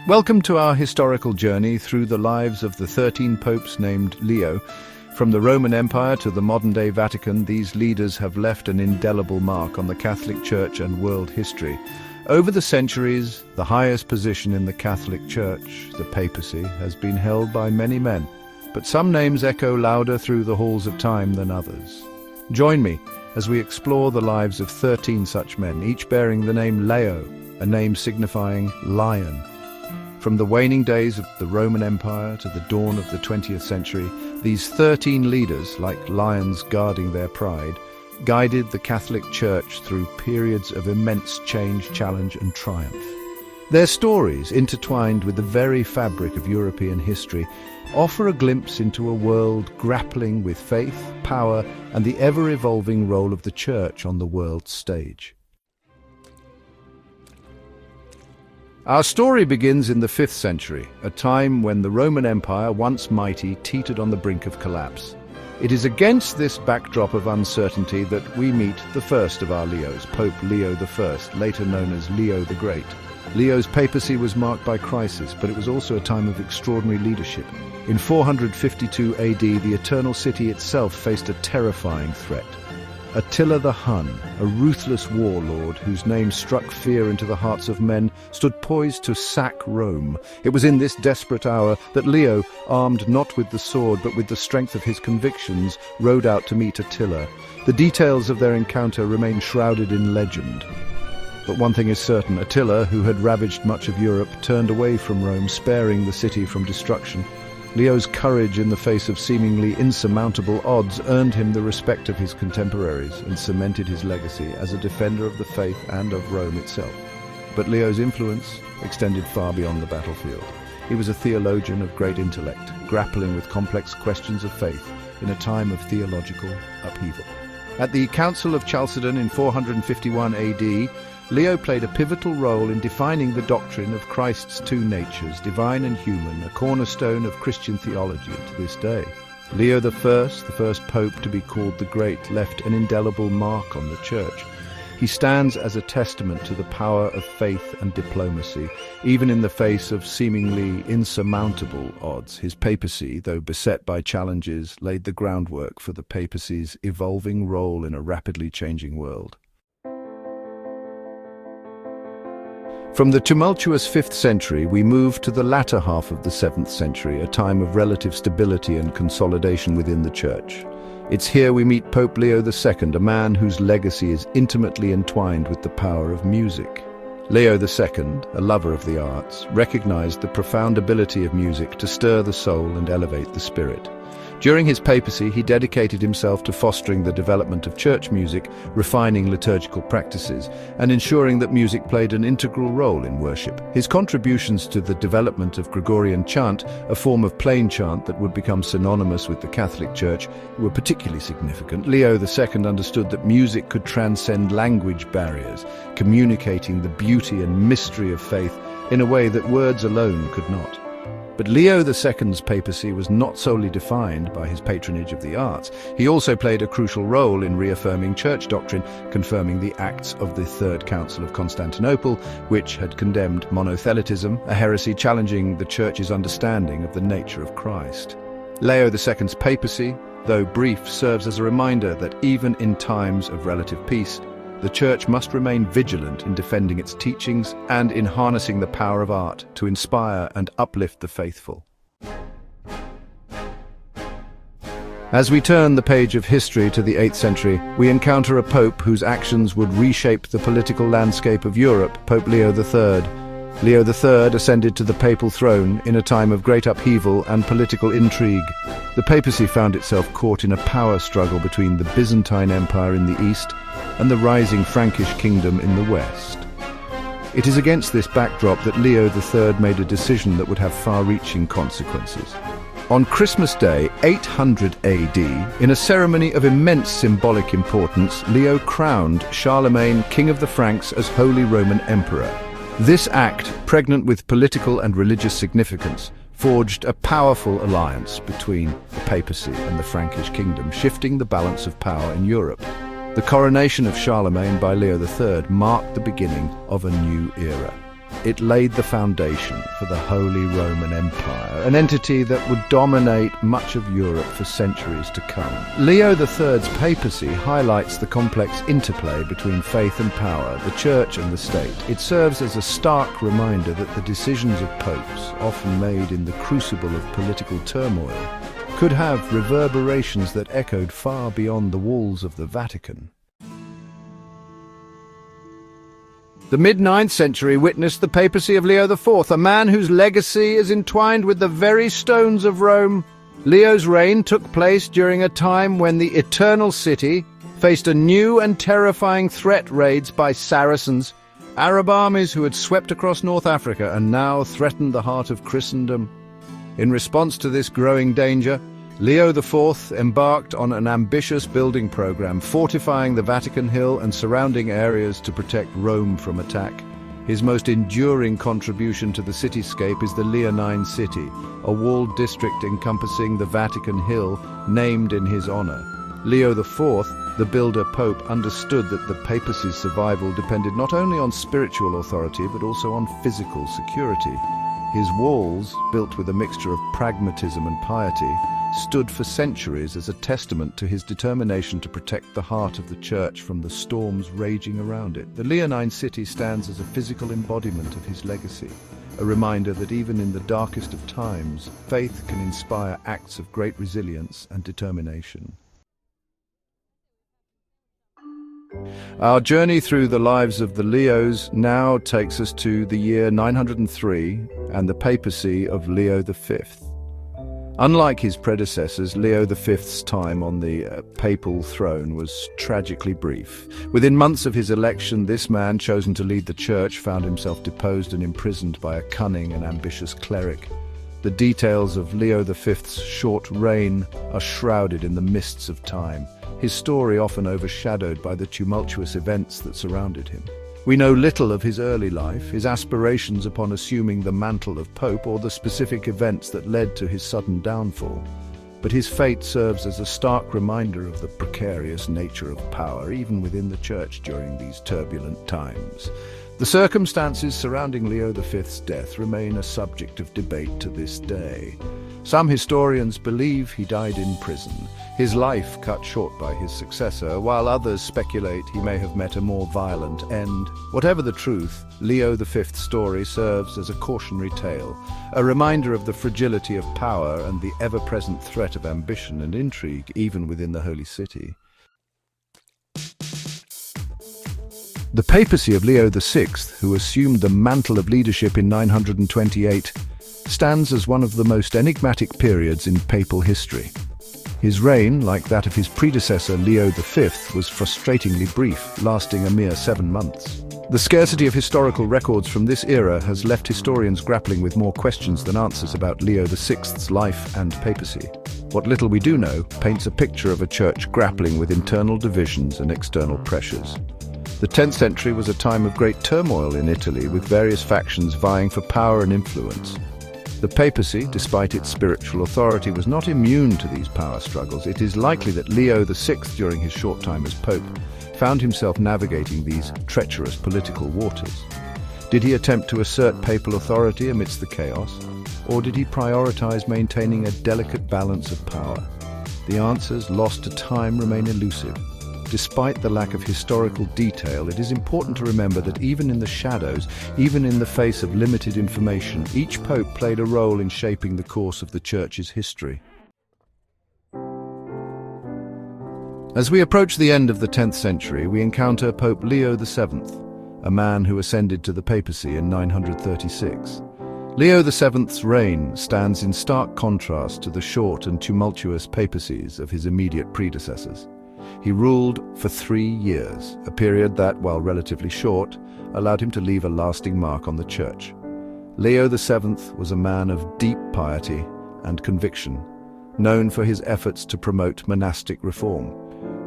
Welcome to our historical journey through the lives of the 13 popes named Leo. From the Roman Empire to the modern-day Vatican, these leaders have left an indelible mark on the Catholic Church and world history. Over the centuries, the highest position in the Catholic Church, the papacy, has been held by many men, but some names echo louder through the halls of time than others. Join me as we explore the lives of 13 such men, each bearing the name Leo, a name signifying lion. From the waning days of the Roman Empire to the dawn of the 20th century, these 13 leaders, like lions guarding their pride, guided the Catholic Church through periods of immense change, challenge, and triumph. Their stories, intertwined with the very fabric of European history, offer a glimpse into a world grappling with faith, power, and the ever-evolving role of the Church on the world stage. Our story begins in the 5th century, a time when the Roman Empire, once mighty, teetered on the brink of collapse. It is against this backdrop of uncertainty that we meet the first of our Leos, Pope Leo I, later known as Leo the Great. Leo's papacy was marked by crisis, but it was also a time of extraordinary leadership. In 452 AD, the Eternal City itself faced a terrifying threat. Attila the Hun, a ruthless warlord whose name struck fear into the hearts of men, stood poised to sack Rome. It was in this desperate hour that Leo, armed not with the sword but with the strength of his convictions, rode out to meet Attila. The details of their encounter remain shrouded in legend. But one thing is certain, Attila, who had ravaged much of Europe, turned away from Rome, sparing the city from destruction. Leo's courage in the face of seemingly insurmountable odds earned him the respect of his contemporaries and cemented his legacy as a defender of the faith and of Rome itself. But Leo's influence extended far beyond the battlefield. He was a theologian of great intellect, grappling with complex questions of faith in a time of theological upheaval. At the Council of Chalcedon in 451 AD, Leo played a pivotal role in defining the doctrine of Christ's two natures, divine and human, a cornerstone of Christian theology to this day. Leo I, the first pope to be called the Great, left an indelible mark on the Church. He stands as a testament to the power of faith and diplomacy, even in the face of seemingly insurmountable odds. His papacy, though beset by challenges, laid the groundwork for the papacy's evolving role in a rapidly changing world. From the tumultuous 5th century, we move to the latter half of the 7th century, a time of relative stability and consolidation within the Church. It's here we meet Pope Leo II, a man whose legacy is intimately entwined with the power of music. Leo II, a lover of the arts, recognized the profound ability of music to stir the soul and elevate the spirit. During his papacy, he dedicated himself to fostering the development of church music, refining liturgical practices, and ensuring that music played an integral role in worship. His contributions to the development of Gregorian chant, a form of plain chant that would become synonymous with the Catholic Church, were particularly significant. Leo II understood that music could transcend language barriers, communicating the beauty and mystery of faith in a way that words alone could not. But Leo II's papacy was not solely defined by his patronage of the arts. He also played a crucial role in reaffirming church doctrine, confirming the Acts of the Third Council of Constantinople, which had condemned monothelitism, a heresy challenging the Church's understanding of the nature of Christ. Leo II's papacy, though brief, serves as a reminder that even in times of relative peace, the Church must remain vigilant in defending its teachings and in harnessing the power of art to inspire and uplift the faithful. As we turn the page of history to the 8th century, we encounter a pope whose actions would reshape the political landscape of Europe, Pope Leo III. Leo III ascended to the papal throne in a time of great upheaval and political intrigue. The papacy found itself caught in a power struggle between the Byzantine Empire in the east and the rising Frankish kingdom in the west. It is against this backdrop that Leo III made a decision that would have far-reaching consequences. On Christmas Day, 800 AD, in a ceremony of immense symbolic importance, Leo crowned Charlemagne, King of the Franks, as Holy Roman Emperor. This act, pregnant with political and religious significance, forged a powerful alliance between the papacy and the Frankish kingdom, shifting the balance of power in Europe. The coronation of Charlemagne by Leo III marked the beginning of a new era. It laid the foundation for the Holy Roman Empire, an entity that would dominate much of Europe for centuries to come. Leo III's papacy highlights the complex interplay between faith and power, the church and the state. It serves as a stark reminder that the decisions of popes, often made in the crucible of political turmoil, could have reverberations that echoed far beyond the walls of the Vatican. The mid-9th century witnessed the papacy of Leo IV, a man whose legacy is entwined with the very stones of Rome. Leo's reign took place during a time when the Eternal City faced a new and terrifying threat: raids by Saracens, Arab armies who had swept across North Africa and now threatened the heart of Christendom. In response to this growing danger, Leo IV embarked on an ambitious building program, fortifying the Vatican Hill and surrounding areas to protect Rome from attack. His most enduring contribution to the cityscape is the Leonine City, a walled district encompassing the Vatican Hill, named in his honor. Leo IV, the builder pope, understood that the papacy's survival depended not only on spiritual authority but also on physical security. His walls, built with a mixture of pragmatism and piety, stood for centuries as a testament to his determination to protect the heart of the church from the storms raging around it. The Leonine City stands as a physical embodiment of his legacy, a reminder that even in the darkest of times, faith can inspire acts of great resilience and determination. Our journey through the lives of the Leos now takes us to the year 903 and the papacy of Leo V. Unlike his predecessors, Leo V's time on the papal throne was tragically brief. Within months of his election, this man, chosen to lead the church, found himself deposed and imprisoned by a cunning and ambitious cleric. The details of Leo V's short reign are shrouded in the mists of time, his story often overshadowed by the tumultuous events that surrounded him. We know little of his early life, his aspirations upon assuming the mantle of pope, or the specific events that led to his sudden downfall. But his fate serves as a stark reminder of the precarious nature of power, even within the church during these turbulent times. The circumstances surrounding Leo V's death remain a subject of debate to this day. Some historians believe he died in prison, his life cut short by his successor, while others speculate he may have met a more violent end. Whatever the truth, Leo V's story serves as a cautionary tale, a reminder of the fragility of power and the ever-present threat of ambition and intrigue, even within the Holy City. The papacy of Leo VI, who assumed the mantle of leadership in 928, stands as one of the most enigmatic periods in papal history. His reign, like that of his predecessor Leo V, was frustratingly brief, lasting a mere 7 months. The scarcity of historical records from this era has left historians grappling with more questions than answers about Leo VI's life and papacy. What little we do know paints a picture of a church grappling with internal divisions and external pressures. The 10th century was a time of great turmoil in Italy, with various factions vying for power and influence. The papacy, despite its spiritual authority, was not immune to these power struggles. It is likely that Leo VI, during his short time as pope, found himself navigating these treacherous political waters. Did he attempt to assert papal authority amidst the chaos, or did he prioritize maintaining a delicate balance of power? The answers, lost to time, remain elusive. Despite the lack of historical detail, it is important to remember that even in the shadows, even in the face of limited information, each pope played a role in shaping the course of the Church's history. As we approach the end of the 10th century, we encounter Pope Leo VII, a man who ascended to the papacy in 936. Leo VII's reign stands in stark contrast to the short and tumultuous papacies of his immediate predecessors. He ruled for 3 years, a period that, while relatively short, allowed him to leave a lasting mark on the Church. Leo VII was a man of deep piety and conviction, known for his efforts to promote monastic reform.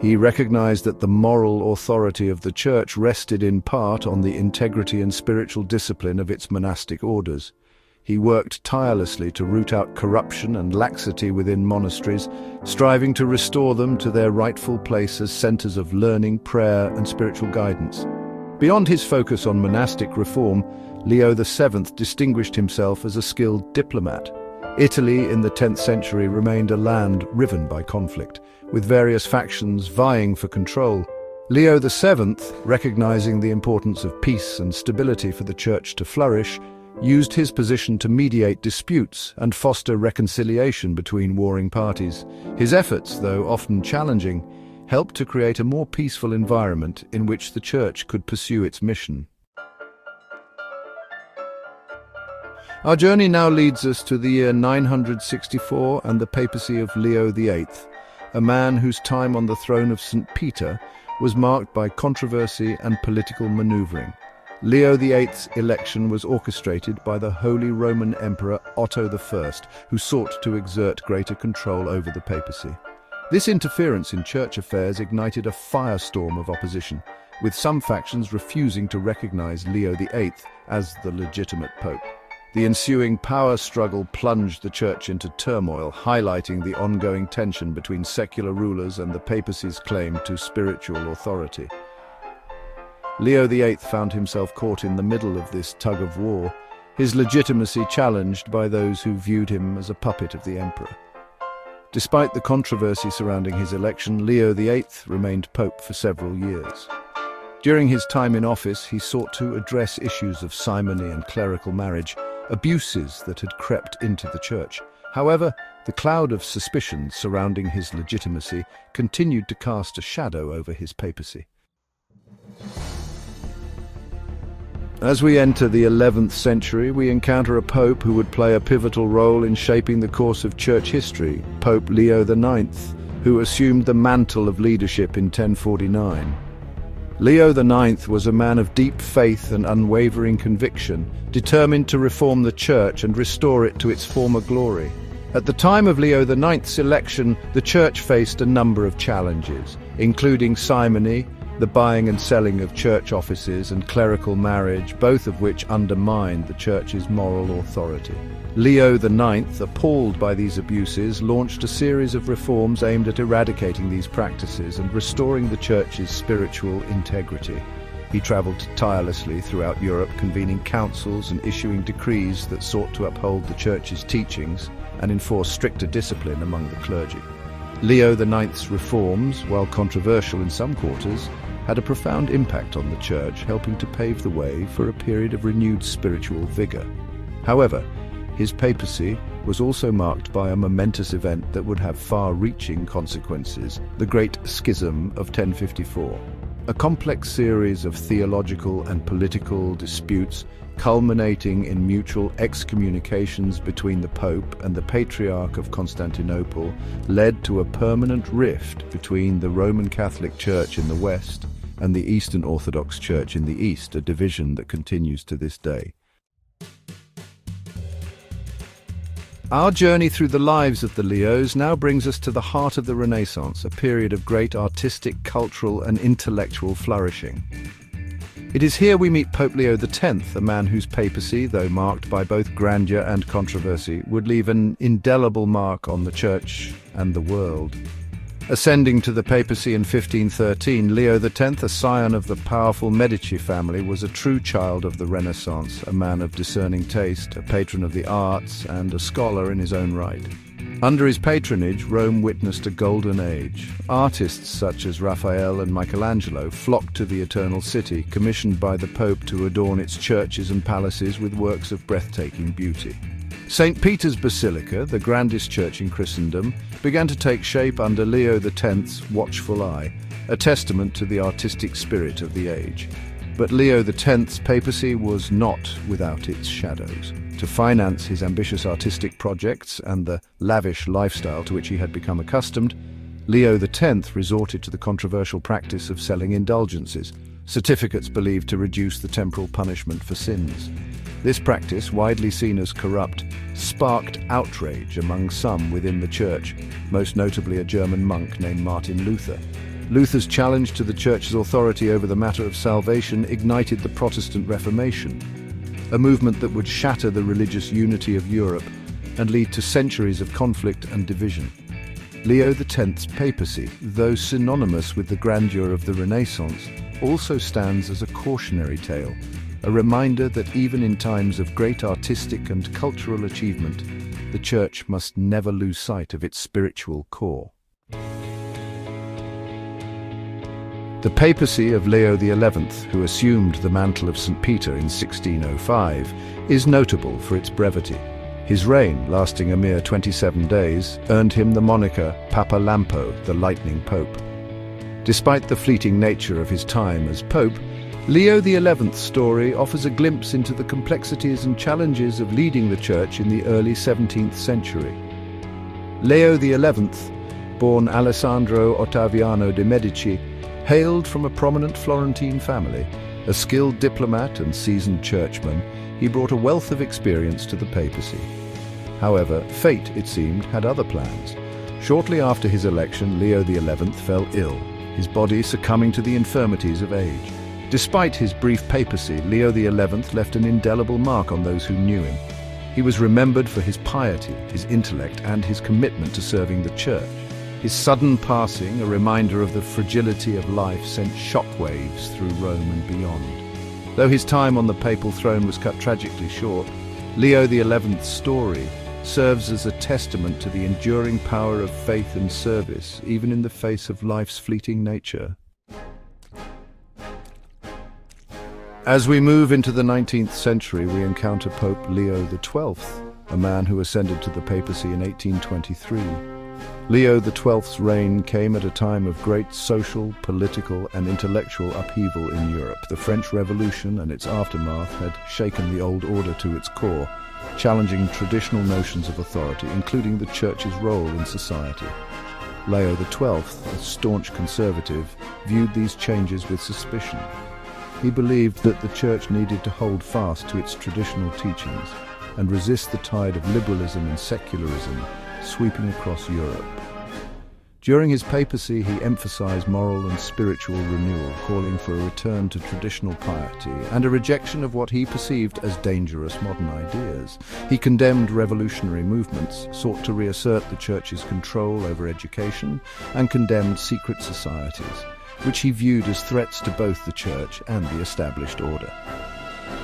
He recognized that the moral authority of the Church rested in part on the integrity and spiritual discipline of its monastic orders. He worked tirelessly to root out corruption and laxity within monasteries, striving to restore them to their rightful place as centers of learning, prayer, and spiritual guidance. Beyond his focus on monastic reform, Leo VII distinguished himself as a skilled diplomat. Italy in the 10th century remained a land riven by conflict, with various factions vying for control. Leo VII, recognizing the importance of peace and stability for the Church to flourish, used his position to mediate disputes and foster reconciliation between warring parties. His efforts, though often challenging, helped to create a more peaceful environment in which the Church could pursue its mission. Our journey now leads us to the year 964 and the papacy of Leo VIII, a man whose time on the throne of St. Peter was marked by controversy and political maneuvering. Leo VIII's election was orchestrated by the Holy Roman Emperor Otto I, who sought to exert greater control over the papacy. This interference in church affairs ignited a firestorm of opposition, with some factions refusing to recognize Leo VIII as the legitimate pope. The ensuing power struggle plunged the church into turmoil, highlighting the ongoing tension between secular rulers and the papacy's claim to spiritual authority. Leo VIII found himself caught in the middle of this tug-of-war, his legitimacy challenged by those who viewed him as a puppet of the emperor. Despite the controversy surrounding his election, Leo VIII remained pope for several years. During his time in office, he sought to address issues of simony and clerical marriage, abuses that had crept into the church. However, the cloud of suspicion surrounding his legitimacy continued to cast a shadow over his papacy. As we enter the 11th century, we encounter a pope who would play a pivotal role in shaping the course of church history, Pope Leo IX, who assumed the mantle of leadership in 1049. Leo IX was a man of deep faith and unwavering conviction, determined to reform the church and restore it to its former glory. At the time of Leo IX's election, the church faced a number of challenges, including simony, the buying and selling of church offices, and clerical marriage, both of which undermined the church's moral authority. Leo IX, appalled by these abuses, launched a series of reforms aimed at eradicating these practices and restoring the church's spiritual integrity. He traveled tirelessly throughout Europe, convening councils and issuing decrees that sought to uphold the church's teachings and enforce stricter discipline among the clergy. Leo IX's reforms, while controversial in some quarters, had a profound impact on the church, helping to pave the way for a period of renewed spiritual vigor. However, his papacy was also marked by a momentous event that would have far-reaching consequences, the Great Schism of 1054. A complex series of theological and political disputes culminating in mutual excommunications between the Pope and the Patriarch of Constantinople led to a permanent rift between the Roman Catholic Church in the West and the Eastern Orthodox Church in the East, a division that continues to this day. Our journey through the lives of the Leos now brings us to the heart of the Renaissance, a period of great artistic, cultural, and intellectual flourishing. It is here we meet Pope Leo X, a man whose papacy, though marked by both grandeur and controversy, would leave an indelible mark on the Church and the world. Ascending to the papacy in 1513, Leo X, a scion of the powerful Medici family, was a true child of the Renaissance, a man of discerning taste, a patron of the arts, and a scholar in his own right. Under his patronage, Rome witnessed a golden age. Artists such as Raphael and Michelangelo flocked to the Eternal City, commissioned by the Pope to adorn its churches and palaces with works of breathtaking beauty. St. Peter's Basilica, the grandest church in Christendom, began to take shape under Leo X's watchful eye, a testament to the artistic spirit of the age. But Leo X's papacy was not without its shadows. To finance his ambitious artistic projects and the lavish lifestyle to which he had become accustomed, Leo X resorted to the controversial practice of selling indulgences, certificates believed to reduce the temporal punishment for sins. This practice, widely seen as corrupt, sparked outrage among some within the church, most notably a German monk named Martin Luther. Luther's challenge to the church's authority over the matter of salvation ignited the Protestant Reformation, a movement that would shatter the religious unity of Europe and lead to centuries of conflict and division. Leo X's papacy, though synonymous with the grandeur of the Renaissance, also stands as a cautionary tale, a reminder that even in times of great artistic and cultural achievement, the Church must never lose sight of its spiritual core. The papacy of Leo XI, who assumed the mantle of St. Peter in 1605, is notable for its brevity. His reign, lasting a mere 27 days, earned him the moniker Papa Lampo, the Lightning Pope. Despite the fleeting nature of his time as Pope, Leo XI's story offers a glimpse into the complexities and challenges of leading the Church in the early 17th century. Leo XI, born Alessandro Ottaviano de' Medici, hailed from a prominent Florentine family. A skilled diplomat and seasoned churchman, he brought a wealth of experience to the papacy. However, fate, it seemed, had other plans. Shortly after his election, Leo XI fell ill, his body succumbing to the infirmities of age. Despite his brief papacy, Leo XI left an indelible mark on those who knew him. He was remembered for his piety, his intellect, and his commitment to serving the Church. His sudden passing, a reminder of the fragility of life, sent shockwaves through Rome and beyond. Though his time on the papal throne was cut tragically short, Leo XI's story serves as a testament to the enduring power of faith and service, even in the face of life's fleeting nature. As we move into the 19th century, we encounter Pope Leo XII, a man who ascended to the papacy in 1823. Leo XII's reign came at a time of great social, political, and intellectual upheaval in Europe. The French Revolution and its aftermath had shaken the old order to its core, challenging traditional notions of authority, including the Church's role in society. Leo XII, a staunch conservative, viewed these changes with suspicion. He believed that the Church needed to hold fast to its traditional teachings and resist the tide of liberalism and secularism sweeping across Europe. During his papacy, he emphasized moral and spiritual renewal, calling for a return to traditional piety and a rejection of what he perceived as dangerous modern ideas. He condemned revolutionary movements, sought to reassert the Church's control over education, and condemned secret societies, which he viewed as threats to both the Church and the established order.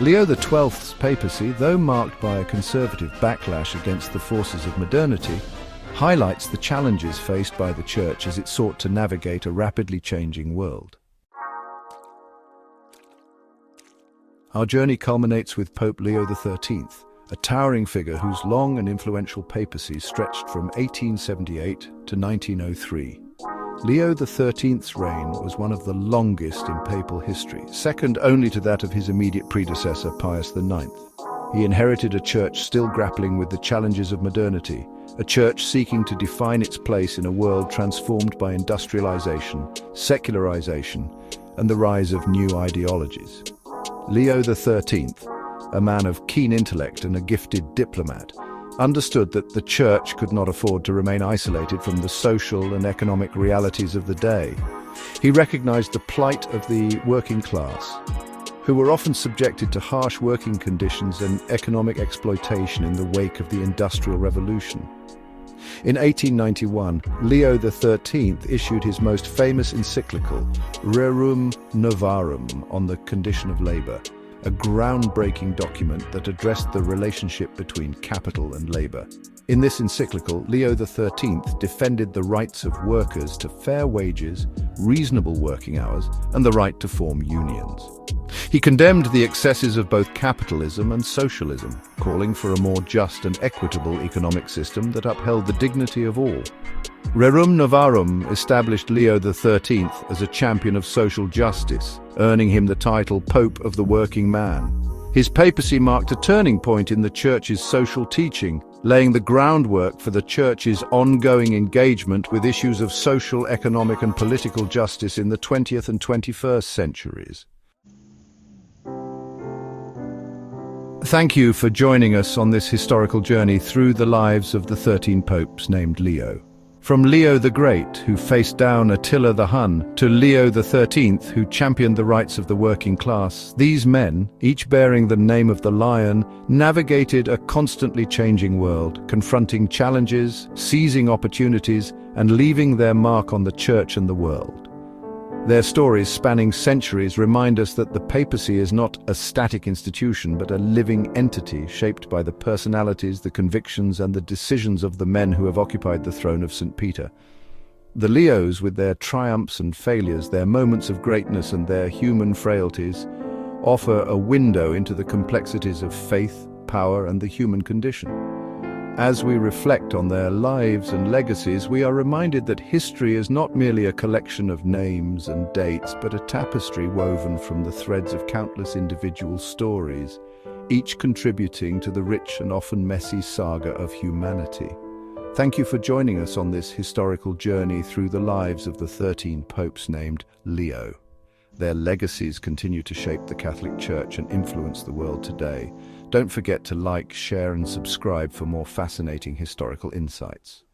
Leo XII's papacy, though marked by a conservative backlash against the forces of modernity, highlights the challenges faced by the Church as it sought to navigate a rapidly changing world. Our journey culminates with Pope Leo XIII, a towering figure whose long and influential papacy stretched from 1878 to 1903. Leo XIII's reign was one of the longest in papal history, second only to that of his immediate predecessor, Pius IX. He inherited a Church still grappling with the challenges of modernity, a Church seeking to define its place in a world transformed by industrialization, secularization, and the rise of new ideologies. Leo XIII, a man of keen intellect and a gifted diplomat, understood that the Church could not afford to remain isolated from the social and economic realities of the day. He recognized the plight of the working class, who were often subjected to harsh working conditions and economic exploitation in the wake of the Industrial Revolution. In 1891, Leo XIII issued his most famous encyclical, Rerum Novarum, on the condition of labor, a groundbreaking document that addressed the relationship between capital and labor. In this encyclical, Leo XIII defended the rights of workers to fair wages, reasonable working hours, and the right to form unions. He condemned the excesses of both capitalism and socialism, calling for a more just and equitable economic system that upheld the dignity of all. Rerum Novarum established Leo XIII as a champion of social justice, earning him the title Pope of the Working Man. His papacy marked a turning point in the Church's social teaching, laying the groundwork for the Church's ongoing engagement with issues of social, economic, and political justice in the 20th and 21st centuries. Thank you for joining us on this historical journey through the lives of the 13 popes named Leo. From Leo the Great, who faced down Attila the Hun, to Leo XIII, who championed the rights of the working class, these men, each bearing the name of the Lion, navigated a constantly changing world, confronting challenges, seizing opportunities, and leaving their mark on the Church and the world. Their stories, spanning centuries, remind us that the papacy is not a static institution, but a living entity shaped by the personalities, the convictions, and the decisions of the men who have occupied the throne of St. Peter. The Leos, with their triumphs and failures, their moments of greatness and their human frailties, offer a window into the complexities of faith, power, and the human condition. As we reflect on their lives and legacies, we are reminded that history is not merely a collection of names and dates, but a tapestry woven from the threads of countless individual stories, each contributing to the rich and often messy saga of humanity. Thank you for joining us on this historical journey through the lives of the 13 popes named Leo. Their legacies continue to shape the Catholic Church and influence the world today. Don't forget to like, share, and subscribe for more fascinating historical insights.